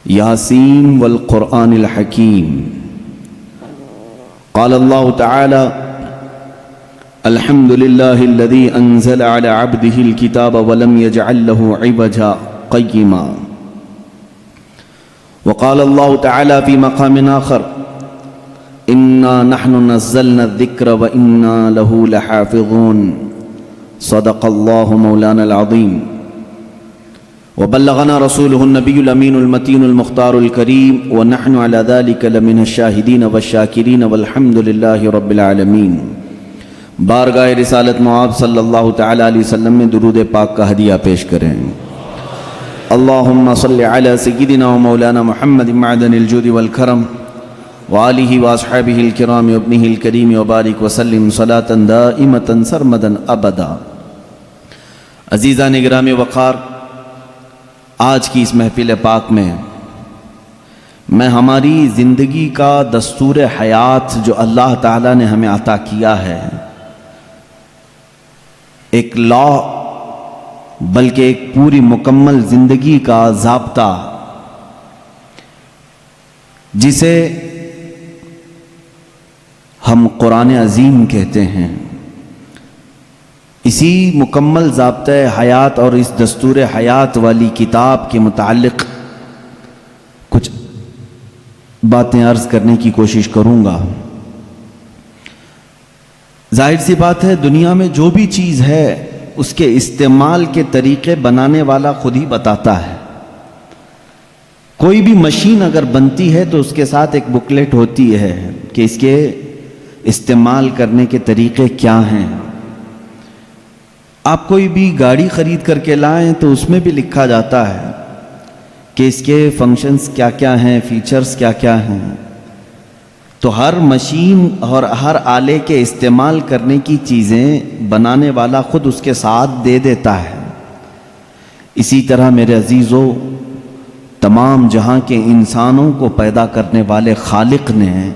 ياسين والقرآن الحكيم. قال الله تعالى: الحمد لله الذي أنزل على عبده الكتاب ولم يجعل له عوجا قيما. وقال الله تعالى في مقام آخر: إنا نحن نزلنا الذكر وإنا له لحافظون. صدق الله مولانا العظيم. وبلغنا رسوله النبي الأمين المتين المختار الكريم ونحن على ذلك لمن الشاهدين والشاكرين والحمد لله رب العالمين. بارگاہ رسالت معاب صلی اللہ تعالی علیہ وسلم میں درود پاک کا ہدیہ پیش کریں. اللہم صلی علی سیدنا و مولانا محمد معدن الجود والکرم وآلہ واصحابہ الکرام وابنہ الکریم وبارک وسلم صلاة دائمة سرمدا ابدا. عزیزان گرامی وقار، آج کی اس محفل پاک میں ہماری زندگی کا دستور حیات جو اللہ تعالیٰ نے ہمیں عطا کیا ہے، ایک لا بلکہ ایک پوری مکمل زندگی کا ضابطہ، جسے ہم قرآن عظیم کہتے ہیں، اسی مکمل ضابطۂ حیات اور اس دستور حیات والی کتاب کے متعلق کچھ باتیں عرض کرنے کی کوشش کروں گا. ظاہر سی بات ہے، دنیا میں جو بھی چیز ہے اس کے استعمال کے طریقے بنانے والا خود ہی بتاتا ہے. کوئی بھی مشین اگر بنتی ہے تو اس کے ساتھ ایک بکلیٹ ہوتی ہے کہ اس کے استعمال کرنے کے طریقے کیا ہیں. آپ کوئی بھی گاڑی خرید کر کے لائیں تو اس میں بھی لکھا جاتا ہے کہ اس کے فنکشنز کیا کیا ہیں، فیچرز کیا کیا ہیں. تو ہر مشین اور ہر آلے کے استعمال کرنے کی چیزیں بنانے والا خود اس کے ساتھ دے دیتا ہے. اسی طرح میرے عزیزو، تمام جہاں کے انسانوں کو پیدا کرنے والے خالق نے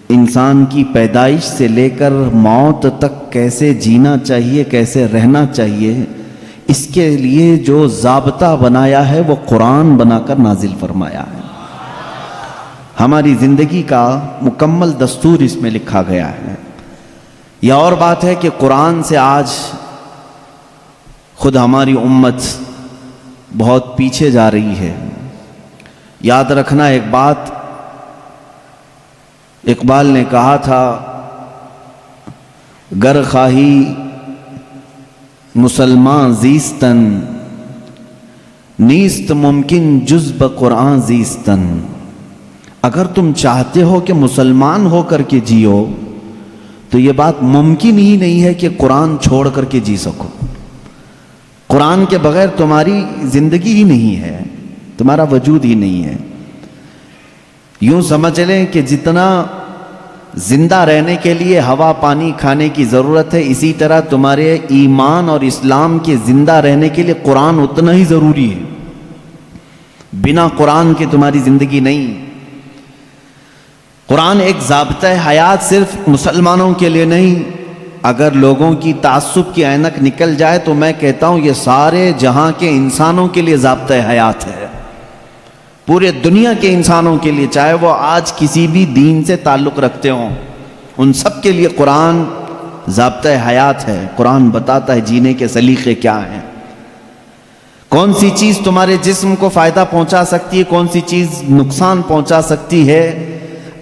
انسان کی پیدائش سے لے کر موت تک کیسے جینا چاہیے، کیسے رہنا چاہیے، اس کے لیے جو ضابطہ بنایا ہے وہ قرآن بنا کر نازل فرمایا ہے. ہماری زندگی کا مکمل دستور اس میں لکھا گیا ہے. یہ اور بات ہے کہ قرآن سے آج خود ہماری امت بہت پیچھے جا رہی ہے. یاد رکھنا ایک بات، اقبال نے کہا تھا، گر خواہی مسلمان زیستن نیست ممکن جز بقرآن زیستن. اگر تم چاہتے ہو کہ مسلمان ہو کر کے جیو تو یہ بات ممکن ہی نہیں ہے کہ قرآن چھوڑ کر کے جی سکو. قرآن کے بغیر تمہاری زندگی ہی نہیں ہے، تمہارا وجود ہی نہیں ہے. یوں سمجھ لیں کہ جتنا زندہ رہنے کے لیے ہوا پانی کھانے کی ضرورت ہے، اسی طرح تمہارے ایمان اور اسلام کے زندہ رہنے کے لیے قرآن اتنا ہی ضروری ہے. بنا قرآن کے تمہاری زندگی نہیں. قرآن ایک ضابطۂ حیات صرف مسلمانوں کے لیے نہیں. اگر لوگوں کی تعصب کی اینک نکل جائے تو میں کہتا ہوں یہ سارے جہاں کے انسانوں کے لیے ضابطۂ حیات ہے. پورے دنیا کے انسانوں کے لیے، چاہے وہ آج کسی بھی دین سے تعلق رکھتے ہوں، ان سب کے لیے قرآن ضابطۂ حیات ہے. قرآن بتاتا ہے جینے کے سلیقے کیا ہیں، کون سی چیز تمہارے جسم کو فائدہ پہنچا سکتی ہے، کون سی چیز نقصان پہنچا سکتی ہے.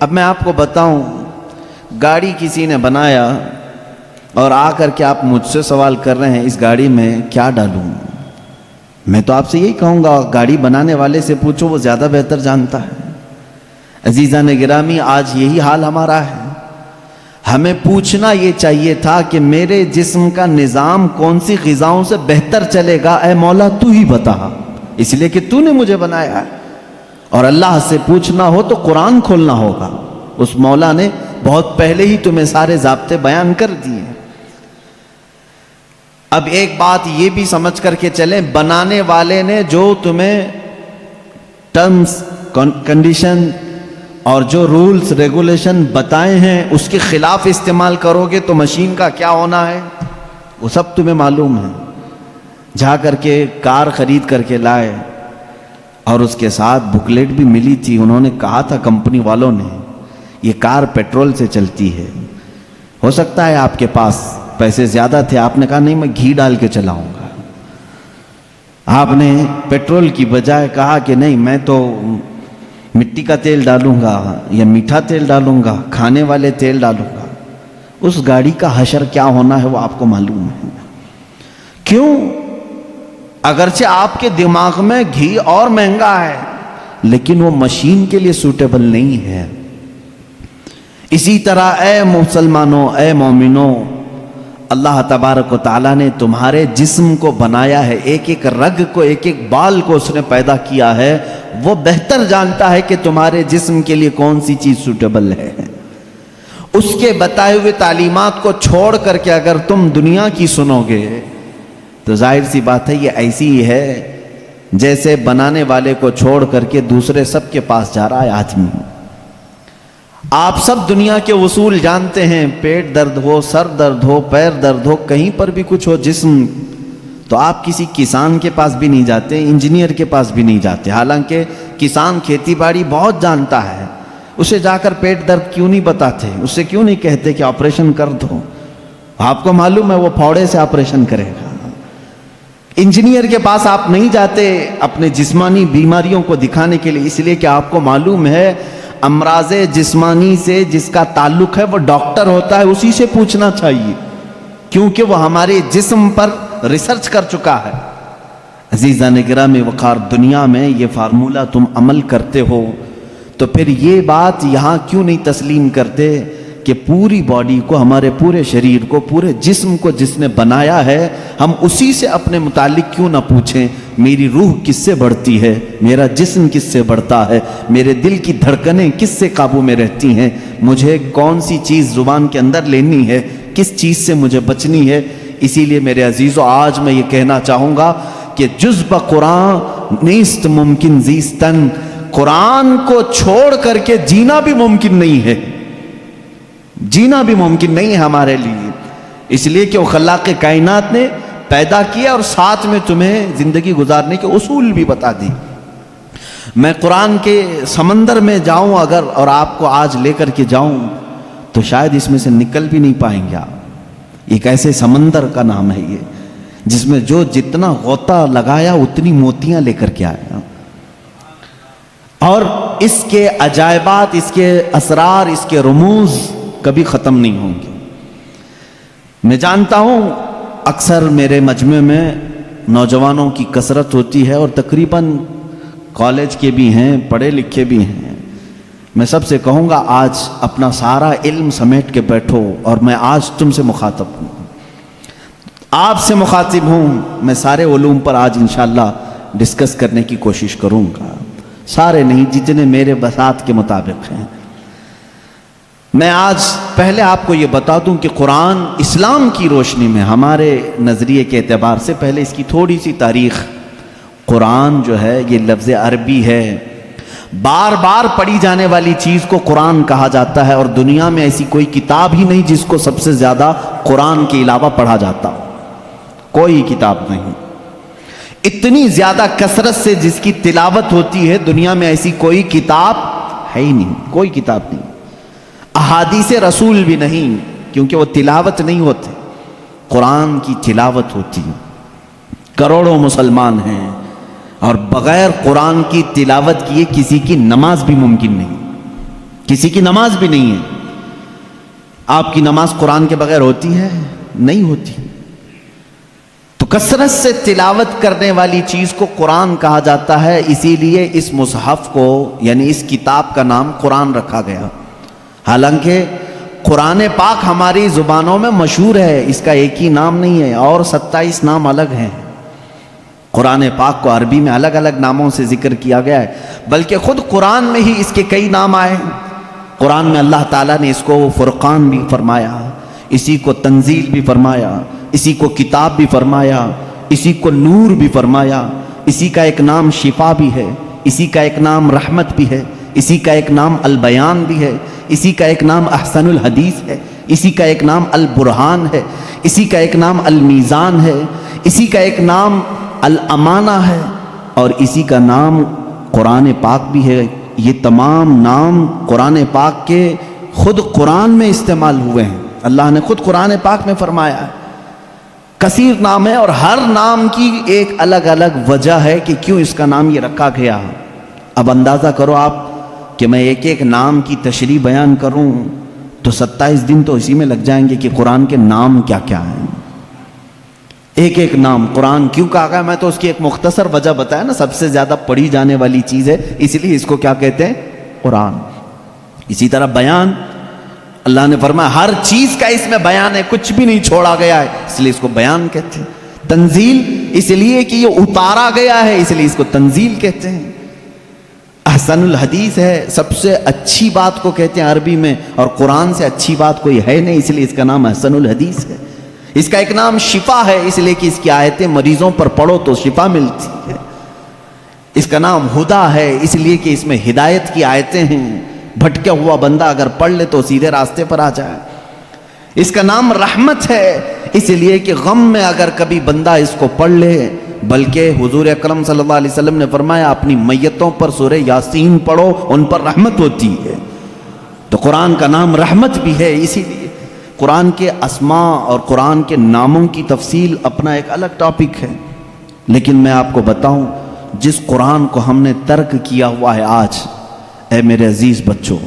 اب میں آپ کو بتاؤں، گاڑی کسی نے بنایا اور آ کر کے آپ مجھ سے سوال کر رہے ہیں اس گاڑی میں کیا ڈالوں. میں تو آپ سے یہی کہوں گا گاڑی بنانے والے سے پوچھو، وہ زیادہ بہتر جانتا ہے. عزیزان گرامی، آج یہی حال ہمارا ہے. ہمیں پوچھنا یہ چاہیے تھا کہ میرے جسم کا نظام کون سی غذاؤں سے بہتر چلے گا. اے مولا تو ہی بتا، اس لیے کہ تو نے مجھے بنایا ہے. اور اللہ سے پوچھنا ہو تو قرآن کھولنا ہوگا. اس مولا نے بہت پہلے ہی تمہیں سارے ضابطے بیان کر دیے. اب ایک بات یہ بھی سمجھ کر کے چلیں، بنانے والے نے جو تمہیں ٹرمز کنڈیشن اور جو رولز ریگولیشن بتائے ہیں اس کے خلاف استعمال کرو گے تو مشین کا کیا ہونا ہے وہ سب تمہیں معلوم ہے. جا کر کے کار خرید کر کے لائے اور اس کے ساتھ بکلیٹ بھی ملی تھی. انہوں نے کہا تھا کمپنی والوں نے یہ کار پیٹرول سے چلتی ہے, ہو سکتا ہے آپ کے پاس پیسے زیادہ تھے, آپ نے کہا نہیں میں گھی ڈال کے چلاؤں گا. آپ نے پیٹرول کی بجائے کہا کہ نہیں میں تو مٹی کا تیل ڈالوں گا یا میٹھا تیل ڈالوں گا, کھانے والے تیل ڈالوں گا. اس گاڑی کا حشر کیا ہونا ہے وہ آپ کو معلوم ہے. کیوں؟ اگرچہ آپ کے دماغ میں گھی اور مہنگا ہے لیکن وہ مشین کے لیے سوٹیبل نہیں ہے. اسی طرح اے مسلمانوں, اے مومنوں, اللہ تبارک و تعالیٰ نے تمہارے جسم کو بنایا ہے, ایک ایک رگ کو, ایک ایک بال کو اس نے پیدا کیا ہے. وہ بہتر جانتا ہے کہ تمہارے جسم کے لیے کون سی چیز سوٹیبل ہے. اس کے بتائے ہوئے تعلیمات کو چھوڑ کر کے اگر تم دنیا کی سنو گے تو ظاہر سی بات ہے یہ ایسی ہی ہے جیسے بنانے والے کو چھوڑ کر کے دوسرے سب کے پاس جا رہا ہے آدمی. آپ سب دنیا کے اصول جانتے ہیں, پیٹ درد ہو, سر درد ہو, پیر درد ہو, کہیں پر بھی کچھ ہو جسم, تو آپ کسی کسان کے پاس بھی نہیں جاتے, انجینئر کے پاس بھی نہیں جاتے. حالانکہ کسان کھیتی باڑی بہت جانتا ہے, اسے جا کر پیٹ درد کیوں نہیں بتاتے, اسے کیوں نہیں کہتے کہ آپریشن کر دو, آپ کو معلوم ہے وہ پھوڑے سے آپریشن کرے گا. انجینئر کے پاس آپ نہیں جاتے اپنے جسمانی بیماریوں کو دکھانے کے لیے, اس لیے کہ آپ کو معلوم ہے امراض جسمانی سے جس کا تعلق ہے وہ ڈاکٹر ہوتا ہے, اسی سے پوچھنا چاہیے کیونکہ وہ ہمارے جسم پر ریسرچ کر چکا ہے. عزیزان گرامی وقار, دنیا میں یہ فارمولہ تم عمل کرتے ہو تو پھر یہ بات یہاں کیوں نہیں تسلیم کرتے کہ پوری باڈی کو, ہمارے پورے شریر کو, پورے جسم کو جس نے بنایا ہے ہم اسی سے اپنے متعلق کیوں نہ پوچھیں میری روح کس سے بڑھتی ہے, میرا جسم کس سے بڑھتا ہے, میرے دل کی دھڑکنیں کس سے قابو میں رہتی ہیں, مجھے کون سی چیز زبان کے اندر لینی ہے, کس چیز سے مجھے بچنی ہے. اسی لیے میرے عزیزو آج میں یہ کہنا چاہوں گا کہ جز بقرآن نیست ممکن زیستن, قرآن کو چھوڑ کر کے جینا بھی ممکن نہیں ہے, جینا بھی ممکن نہیں ہے ہمارے لیے. اس لیے کہ وہ خلاق کائنات نے پیدا کیا اور ساتھ میں تمہیں زندگی گزارنے کے اصول بھی بتا دی. میں قرآن کے سمندر میں جاؤں اگر اور آپ کو آج لے کر کے جاؤں تو شاید اس میں سے نکل بھی نہیں پائیں گے آپ. ایک ایسے سمندر کا نام ہے یہ جس میں جو جتنا غوطہ لگایا اتنی موتیاں لے کر کے آیا, اور اس کے عجائبات, اس کے اسرار, اس کے رموز کبھی ختم نہیں ہوں گے. میں جانتا ہوں اکثر میرے مجمع میں نوجوانوں کی کثرت ہوتی ہے اور تقریباً کالج کے بھی ہیں, پڑھے لکھے بھی ہیں. میں سب سے کہوں گا آج اپنا سارا علم سمیٹ کے بیٹھو, اور میں آج تم سے مخاطب ہوں, آپ سے مخاطب ہوں. میں سارے علوم پر آج انشاءاللہ ڈسکس کرنے کی کوشش کروں گا, سارے نہیں جتنے میرے بساط کے مطابق ہیں. میں آج پہلے آپ کو یہ بتا دوں کہ قرآن اسلام کی روشنی میں ہمارے نظریے کے اعتبار سے, پہلے اس کی تھوڑی سی تاریخ. قرآن جو ہے یہ لفظ عربی ہے, بار بار پڑھی جانے والی چیز کو قرآن کہا جاتا ہے, اور دنیا میں ایسی کوئی کتاب ہی نہیں جس کو سب سے زیادہ قرآن کے علاوہ پڑھا جاتا ہو, کوئی کتاب نہیں. اتنی زیادہ کثرت سے جس کی تلاوت ہوتی ہے دنیا میں ایسی کوئی کتاب ہے ہی نہیں, کوئی کتاب نہیں. احادیث رسول بھی نہیں, کیونکہ وہ تلاوت نہیں ہوتے, قرآن کی تلاوت ہوتی. کروڑوں مسلمان ہیں اور بغیر قرآن کی تلاوت کیے کسی کی نماز بھی ممکن نہیں, کسی کی نماز بھی نہیں ہے. آپ کی نماز قرآن کے بغیر ہوتی ہے؟ نہیں ہوتی. تو کثرت سے تلاوت کرنے والی چیز کو قرآن کہا جاتا ہے, اسی لیے اس مصحف کو یعنی اس کتاب کا نام قرآن رکھا گیا. حالانکہ قرآن پاک ہماری زبانوں میں مشہور ہے, اس کا ایک ہی نام نہیں ہے, اور 27 نام الگ ہیں. قرآن پاک کو عربی میں الگ الگ ناموں سے ذکر کیا گیا ہے, بلکہ خود قرآن میں ہی اس کے کئی نام آئے. قرآن میں اللہ تعالیٰ نے اس کو فرقان بھی فرمایا, اسی کو تنزیل بھی فرمایا, اسی کو کتاب بھی فرمایا, اسی کو نور بھی فرمایا, اسی کا ایک نام شفا بھی ہے, اسی کا ایک نام رحمت بھی ہے, اسی کا ایک نام البیان بھی ہے, اسی کا ایک نام احسن الحدیث ہے, اسی کا ایک نام البرہان ہے, اسی کا ایک نام المیزان ہے, اسی کا ایک نام الامانہ ہے, اور اسی کا نام قرآن پاک بھی ہے. یہ تمام نام قرآن پاک کے خود قرآن میں استعمال ہوئے ہیں. اللہ نے خود قرآن پاک میں فرمایا ہے. کثیر نام ہے اور ہر نام کی ایک الگ الگ وجہ ہے کہ کیوں اس کا نام یہ رکھا گیا. اب اندازہ کرو آپ کہ میں ایک ایک نام کی تشریح بیان کروں تو 27 دن تو اسی میں لگ جائیں گے کہ قرآن کے نام کیا کیا ہیں. ایک ایک نام قرآن کیوں کہا گیا. میں تو اس کی ایک مختصر وجہ بتایا نا. سب سے زیادہ پڑھی جانے والی چیز ہے اس لیے اس کو کیا کہتے ہیں؟ قرآن. اسی طرح بیان، اللہ نے فرمایا ہر چیز کا اس میں بیان ہے، کچھ بھی نہیں چھوڑا گیا ہے، اس لیے اس کو بیان کہتے ہیں. تنزیل اس لیے کہ یہ اتارا گیا ہے، اس لیے اس کو تنزیل کہتے ہیں. احسن الحدیث ہے، سب سے اچھی بات کو کہتے ہیں عربی میں، اور قرآن سے اچھی بات کوئی ہے نہیں، اس لیے اس کا نام احسن الحدیث ہے. اس کا ایک نام شفا ہے، اس لیے کہ اس کی آیتیں مریضوں پر پڑھو تو شفا ملتی ہے. اس کا نام ہدا ہے، اس لیے کہ اس میں ہدایت کی آیتیں ہیں. بھٹکا ہوا بندہ اگر پڑھ لے تو سیدھے راستے پر آ جائے. اس کا نام رحمت ہے، اس لیے کہ غم میں اگر کبھی بندہ اس کو پڑھ لے، بلکہ حضور اکرم صلی اللہ علیہ وسلم نے فرمایا اپنی میتوں پر سورہ یاسین پڑھو، ان پر رحمت ہوتی ہے. تو قرآن کا نام رحمت بھی ہے. اسی لیے قرآن کے اسماء اور قرآن کے ناموں کی تفصیل اپنا ایک الگ ٹاپک ہے. لیکن میں آپ کو بتاؤں، جس قرآن کو ہم نے ترک کیا ہوا ہے آج، اے میرے عزیز بچوں،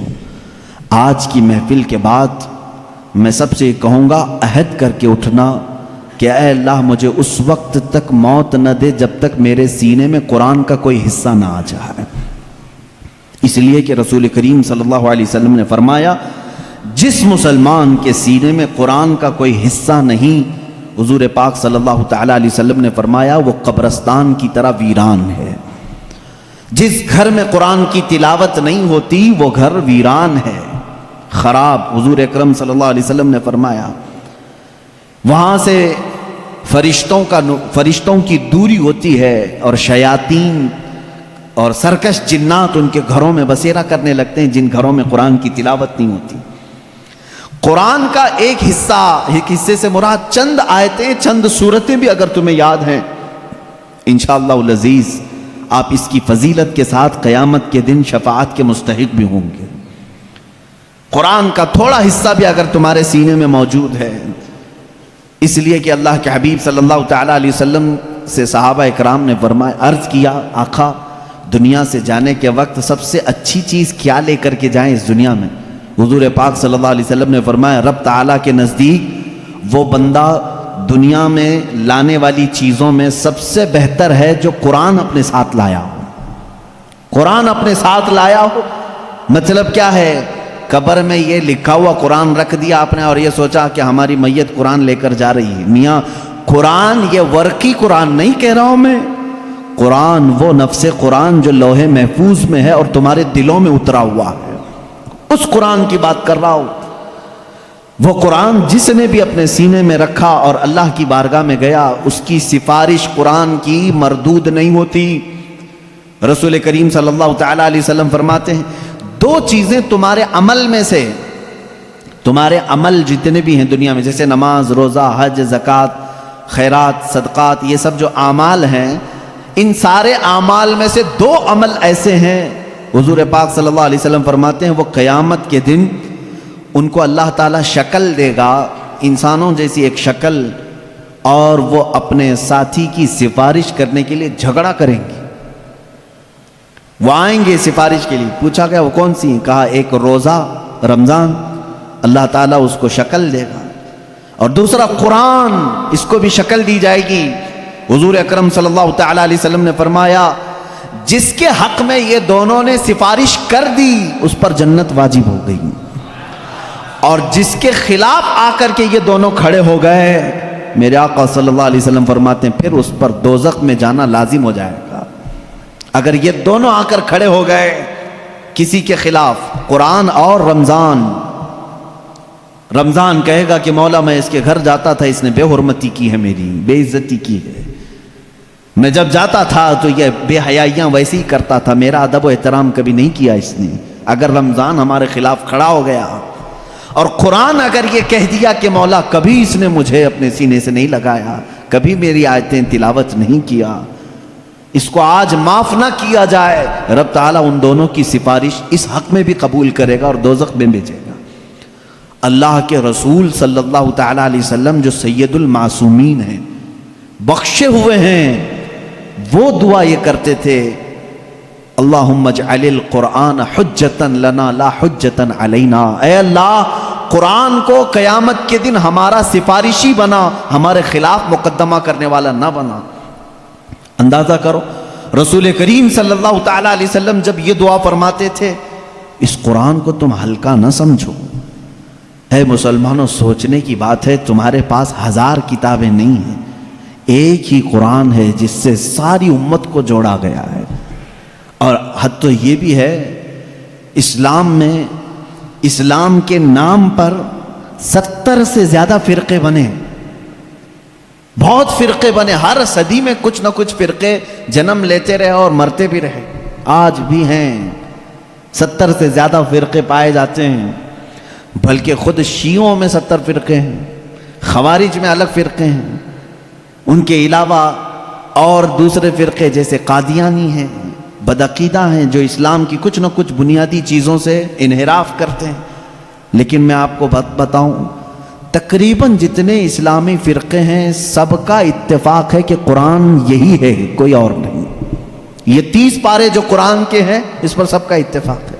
آج کی محفل کے بعد میں سب سے کہوں گا عہد کر کے اٹھنا کہ اے اللہ مجھے اس وقت تک موت نہ دے جب تک میرے سینے میں قرآن کا کوئی حصہ نہ آ جائے. اس لیے کہ رسول کریم صلی اللہ علیہ وسلم نے فرمایا جس مسلمان کے سینے میں قرآن کا کوئی حصہ نہیں، حضور پاک صلی اللہ تعالیٰ علیہ وسلم نے فرمایا وہ قبرستان کی طرح ویران ہے. جس گھر میں قرآن کی تلاوت نہیں ہوتی وہ گھر ویران ہے، خراب. حضور اکرم صلی اللہ علیہ وسلم نے فرمایا وہاں سے فرشتوں کی دوری ہوتی ہے اور شیاطین اور سرکش جنات ان کے گھروں میں بسیرا کرنے لگتے ہیں جن گھروں میں قرآن کی تلاوت نہیں ہوتی. قرآن کا ایک حصے سے مراد چند آیتیں، چند سورتیں بھی اگر تمہیں یاد ہیں، انشاءاللہ العزیز آپ اس کی فضیلت کے ساتھ قیامت کے دن شفاعت کے مستحق بھی ہوں گے. قرآن کا تھوڑا حصہ بھی اگر تمہارے سینے میں موجود ہے، اس لیے کہ اللہ کے حبیب صلی اللہ تعالیٰ علیہ وسلم سے صحابہ اکرام نے فرمایا، عرض کیا آقا دنیا سے جانے کے وقت سب سے اچھی چیز کیا لے کر کے جائیں اس دنیا میں؟ حضور پاک صلی اللہ علیہ وسلم نے فرمایا رب تعالیٰ کے نزدیک وہ بندہ دنیا میں لانے والی چیزوں میں سب سے بہتر ہے جو قرآن اپنے ساتھ لایا ہو. قرآن اپنے ساتھ لایا ہو مطلب کیا ہے؟ قبر میں یہ لکھا ہوا قرآن رکھ دیا آپ نے اور یہ سوچا کہ ہماری میت قرآن لے کر جا رہی ہے. میاں قرآن یہ ورقی قرآن نہیں کہہ رہا ہوں میں، قرآن وہ نفس قرآن جو لوح محفوظ میں ہے اور تمہارے دلوں میں اترا ہوا ہے، اس قرآن کی بات کر رہا ہوں. وہ قرآن جس نے بھی اپنے سینے میں رکھا اور اللہ کی بارگاہ میں گیا، اس کی سفارش قرآن کی مردود نہیں ہوتی. رسول کریم صلی اللہ تعالیٰ علیہ وسلم فرماتے ہیں دو چیزیں تمہارے عمل میں سے، تمہارے عمل جتنے بھی ہیں دنیا میں، جیسے نماز، روزہ، حج، زکوٰۃ، خیرات، صدقات، یہ سب جو اعمال ہیں، ان سارے اعمال میں سے دو عمل ایسے ہیں حضور پاک صلی اللہ علیہ وسلم فرماتے ہیں وہ قیامت کے دن ان کو اللہ تعالیٰ شکل دے گا، انسانوں جیسی ایک شکل، اور وہ اپنے ساتھی کی سفارش کرنے کے لیے جھگڑا کریں گے. وہ آئیں گے سفارش کے لیے. پوچھا گیا وہ کون سی؟ کہا ایک روزہ رمضان، اللہ تعالیٰ اس کو شکل دے گا، اور دوسرا قرآن، اس کو بھی شکل دی جائے گی. حضور اکرم صلی اللہ تعالیٰ علیہ وسلم نے فرمایا جس کے حق میں یہ دونوں نے سفارش کر دی اس پر جنت واجب ہو گئی، اور جس کے خلاف آ کر کے یہ دونوں کھڑے ہو گئے، میرے آقا صلی اللہ علیہ وسلم فرماتے ہیں پھر اس پر دوزخ میں جانا لازم ہو جائے گا. اگر یہ دونوں آ کر کھڑے ہو گئے کسی کے خلاف، قرآن اور رمضان. رمضان کہے گا کہ مولا میں اس کے گھر جاتا تھا، اس نے بے حرمتی کی ہے، میری بے عزتی کی ہے، میں جب جاتا تھا تو یہ بے حیائیاں ویسے ہی کرتا تھا، میرا ادب و احترام کبھی نہیں کیا اس نے. اگر رمضان ہمارے خلاف کھڑا ہو گیا اور قرآن اگر یہ کہہ دیا کہ مولا کبھی اس نے مجھے اپنے سینے سے نہیں لگایا، کبھی میری آیتیں تلاوت نہیں کیا، اس کو آج معاف نہ کیا جائے، رب تعالیٰ ان دونوں کی سفارش اس حق میں بھی قبول کرے گا اور دوزخ میں بھیجے گا۔ اللہ کے رسول صلی اللہ تعالیٰ علیہ وسلم جو سید المعصومین ہیں، بخشے ہوئے ہیں، وہ دعا یہ کرتے تھے، اللہم اجعل القرآن حجتا لنا لا حجتا علینا، اے اللہ قرآن کو قیامت کے دن ہمارا سفارشی بنا، ہمارے خلاف مقدمہ کرنے والا نہ بنا۔ اندازہ کرو رسول کریم صلی اللہ تعالیٰ علیہ وسلم جب یہ دعا فرماتے تھے، اس قرآن کو تم ہلکا نہ سمجھو۔ اے مسلمانوں، سوچنے کی بات ہے، تمہارے پاس 1000 کتابیں نہیں ہیں، ایک ہی قرآن ہے جس سے ساری امت کو جوڑا گیا ہے۔ اور حد تو یہ بھی ہے، اسلام میں اسلام کے نام پر 70 سے زیادہ فرقے بنے، بہت فرقے بنے، ہر صدی میں کچھ نہ کچھ فرقے جنم لیتے رہے اور مرتے بھی رہے، آج بھی ہیں 70 سے زیادہ فرقے پائے جاتے ہیں، بلکہ خود شیعوں میں 70 فرقے ہیں، خوارج میں الگ فرقے ہیں، ان کے علاوہ اور دوسرے فرقے جیسے قادیانی ہیں، بدعقیدہ ہیں، جو اسلام کی کچھ نہ کچھ بنیادی چیزوں سے انحراف کرتے ہیں۔ لیکن میں آپ کو بتاؤں، تقریباً جتنے اسلامی فرقے ہیں سب کا اتفاق ہے کہ قرآن یہی ہے، کوئی اور نہیں۔ یہ 30 پارے جو قرآن کے ہیں اس پر سب کا اتفاق ہے۔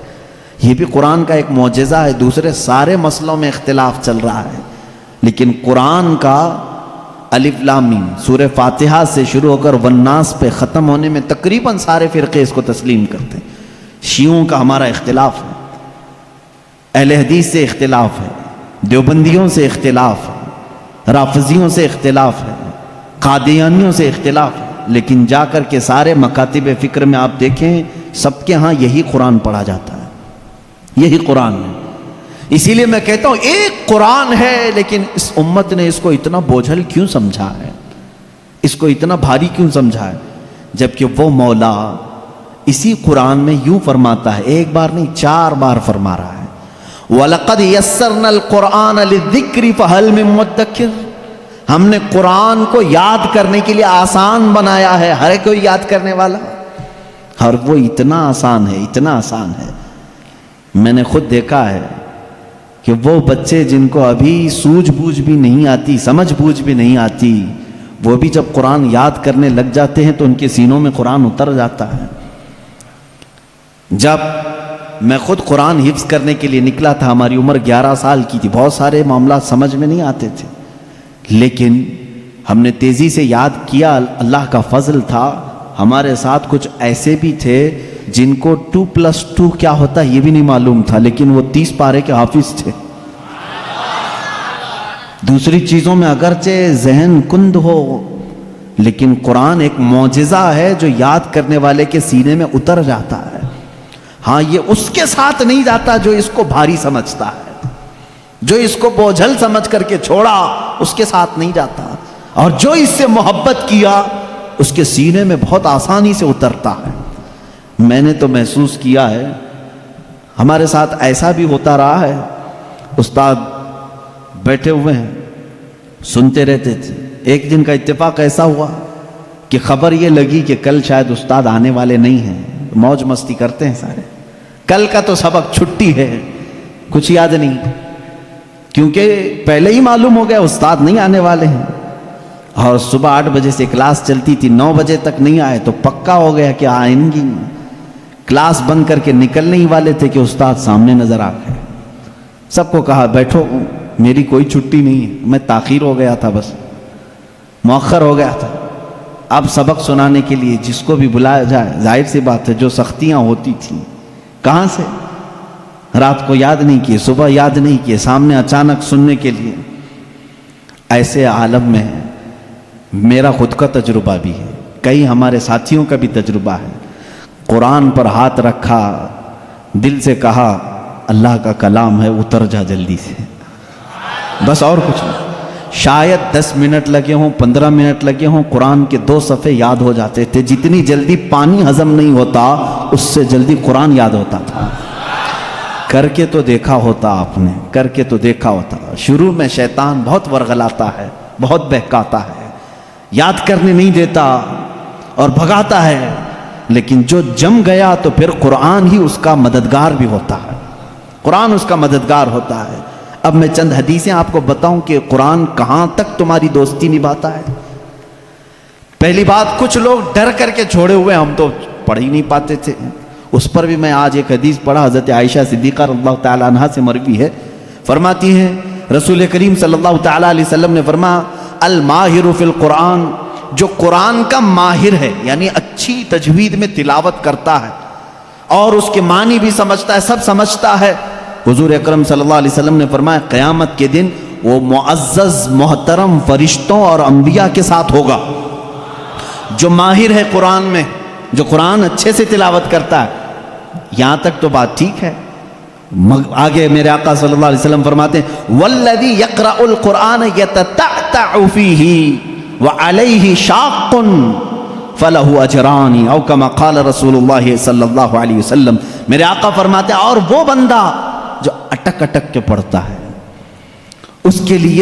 یہ بھی قرآن کا ایک معجزہ ہے، دوسرے سارے مسئلوں میں اختلاف چل رہا ہے، لیکن قرآن کا الف لام میم سورہ فاتحہ سے شروع ہو کر والناس پہ ختم ہونے میں تقریباً سارے فرقے اس کو تسلیم کرتے ہیں۔ شیعوں کا ہمارا اختلاف ہے، اہل حدیث سے اختلاف ہے، دیوبندیوں سے اختلاف ہے، رافضیوں سے اختلاف ہے، قادیانیوں سے اختلاف ہے، لیکن جا کر کے سارے مکاتب فکر میں آپ دیکھیں سب کے ہاں یہی قرآن پڑھا جاتا ہے، یہی قرآن ہے۔ اسی لیے میں کہتا ہوں ایک قرآن ہے، لیکن اس امت نے اس کو اتنا بوجھل کیوں سمجھا ہے، اس کو اتنا بھاری کیوں سمجھا ہے، جبکہ وہ مولا اسی قرآن میں یوں فرماتا ہے، ایک بار نہیں 4 بار فرما رہا ہے، وَلَقَدْ يَسَّرْنَا الْقُرْآنَ لِلذِّكْرِ فَهَلْ مِن مُدَّكِرٍ، ہم نے قرآن کو یاد کرنے کے لیے آسان بنایا ہے، ہر کوئی یاد کرنے والا، اور وہ اتنا آسان ہے، اتنا آسان ہے۔ میں نے خود دیکھا ہے کہ وہ بچے جن کو ابھی سوجھ بوجھ بھی نہیں آتی، سمجھ بوجھ بھی نہیں آتی، وہ بھی جب قرآن یاد کرنے لگ جاتے ہیں تو ان کے سینوں میں قرآن اتر جاتا ہے۔ جب میں خود قرآن حفظ کرنے کے لیے نکلا تھا، ہماری عمر 11 سال کی تھی، بہت سارے معاملات سمجھ میں نہیں آتے تھے، لیکن ہم نے تیزی سے یاد کیا، اللہ کا فضل تھا، ہمارے ساتھ کچھ ایسے بھی تھے جن کو 2+2 کیا ہوتا ہے یہ بھی نہیں معلوم تھا، لیکن وہ 30 پارے کے حافظ تھے۔ دوسری چیزوں میں اگرچہ ذہن کند ہو، لیکن قرآن ایک معجزہ ہے جو یاد کرنے والے کے سینے میں اتر جاتا ہے۔ ہاں، یہ اس کے ساتھ نہیں جاتا جو اس کو بھاری سمجھتا ہے، جو اس کو بوجھل سمجھ کر کے چھوڑا اس کے ساتھ نہیں جاتا، اور جو اس سے محبت کیا اس کے سینے میں بہت آسانی سے اترتا ہے۔ میں نے تو محسوس کیا ہے، ہمارے ساتھ ایسا بھی ہوتا رہا ہے، استاد بیٹھے ہوئے ہیں سنتے رہتے تھے، ایک دن کا اتفاق ایسا ہوا کہ خبر یہ لگی کہ کل شاید استاد آنے والے نہیں ہیں، موج مستی کرتے ہیں سارے، کل کا تو سبق چھٹی ہے، کچھ یاد نہیں، کیونکہ پہلے ہی معلوم ہو گیا استاد نہیں آنے والے ہیں، اور صبح 8 بجے سے کلاس چلتی تھی، 9 بجے تک نہیں آئے تو پکا ہو گیا کہ آئیں گی، کلاس بند کر کے نکلنے ہی والے تھے کہ استاد سامنے نظر آ گئے۔ سب کو کہا بیٹھو، میری کوئی چھٹی نہیں ہے، میں تاخیر ہو گیا تھا، بس مؤخر ہو گیا تھا۔ اب سبق سنانے کے لیے جس کو بھی بلایا جائے، ظاہر سی بات ہے جو سختیاں ہوتی تھیں، کہاں سے رات کو یاد نہیں کیے، صبح یاد نہیں کیے، سامنے اچانک سننے کے لیے۔ ایسے عالم میں میرا خود کا تجربہ بھی ہے، کئی ہمارے ساتھیوں کا بھی تجربہ ہے، قرآن پر ہاتھ رکھا، دل سے کہا اللہ کا کلام ہے، اتر جا جلدی سے، بس اور کچھ نہیں۔ شاید 10 منٹ لگے ہوں، 15 منٹ لگے ہوں، قرآن کے 2 صفحے یاد ہو جاتے تھے۔ جتنی جلدی پانی ہضم نہیں ہوتا اس سے جلدی قرآن یاد ہوتا تھا۔ کر کے تو دیکھا ہوتا آپ نے، کر کے تو دیکھا ہوتا۔ شروع میں شیطان بہت ورغلاتا ہے، بہت بہکاتا ہے، یاد کرنے نہیں دیتا، اور بھگاتا ہے، لیکن جو جم گیا تو پھر قرآن ہی اس کا مددگار بھی ہوتا ہے، قرآن اس کا مددگار ہوتا ہے۔ اب میں چند حدیثیں آپ کو بتاؤں کہ قرآن کہاں تک تمہاری دوستی نبھاتا ہے۔ پہلی بات، کچھ لوگ ڈر کر کے چھوڑے ہوئے، ہم تو پڑھ ہی نہیں پاتے تھے، اس پر بھی میں آج ایک حدیث پڑھا، حضرت عائشہ صدیقہ رضی اللہ تعالیٰ عنہا سے مروی ہے، فرماتی ہیں رسول کریم صلی اللہ تعالیٰ علیہ وسلم نے فرمایا الماہر فی القرآن، جو قرآن کا ماہر ہے، یعنی اچھی تجوید میں تلاوت کرتا ہے اور اس کے معنی بھی سمجھتا ہے، سب سمجھتا ہے، حضور اکرم صلی اللہ علیہ وسلم نے فرمایا قیامت کے دن وہ معزز محترم فرشتوں اور انبیاء کے ساتھ ہوگا۔ جو ماہر ہے قرآن میں، جو قرآن اچھے سے تلاوت کرتا ہے، یہاں تک تو بات ٹھیک ہے۔ آگے میرے آقا صلی اللہ علیہ وسلم فرماتے ہیں والذی یقرأ القرآن یتتعتع فیہ وعلیہ شاق فلہ اجران او کما قال رسول اللہ صلی اللہ علیہ وسلم۔ میرے آقا فرماتے ہیں اور وہ بندہ جو اٹک اٹک کے پڑھتا ہے، اس کے لیے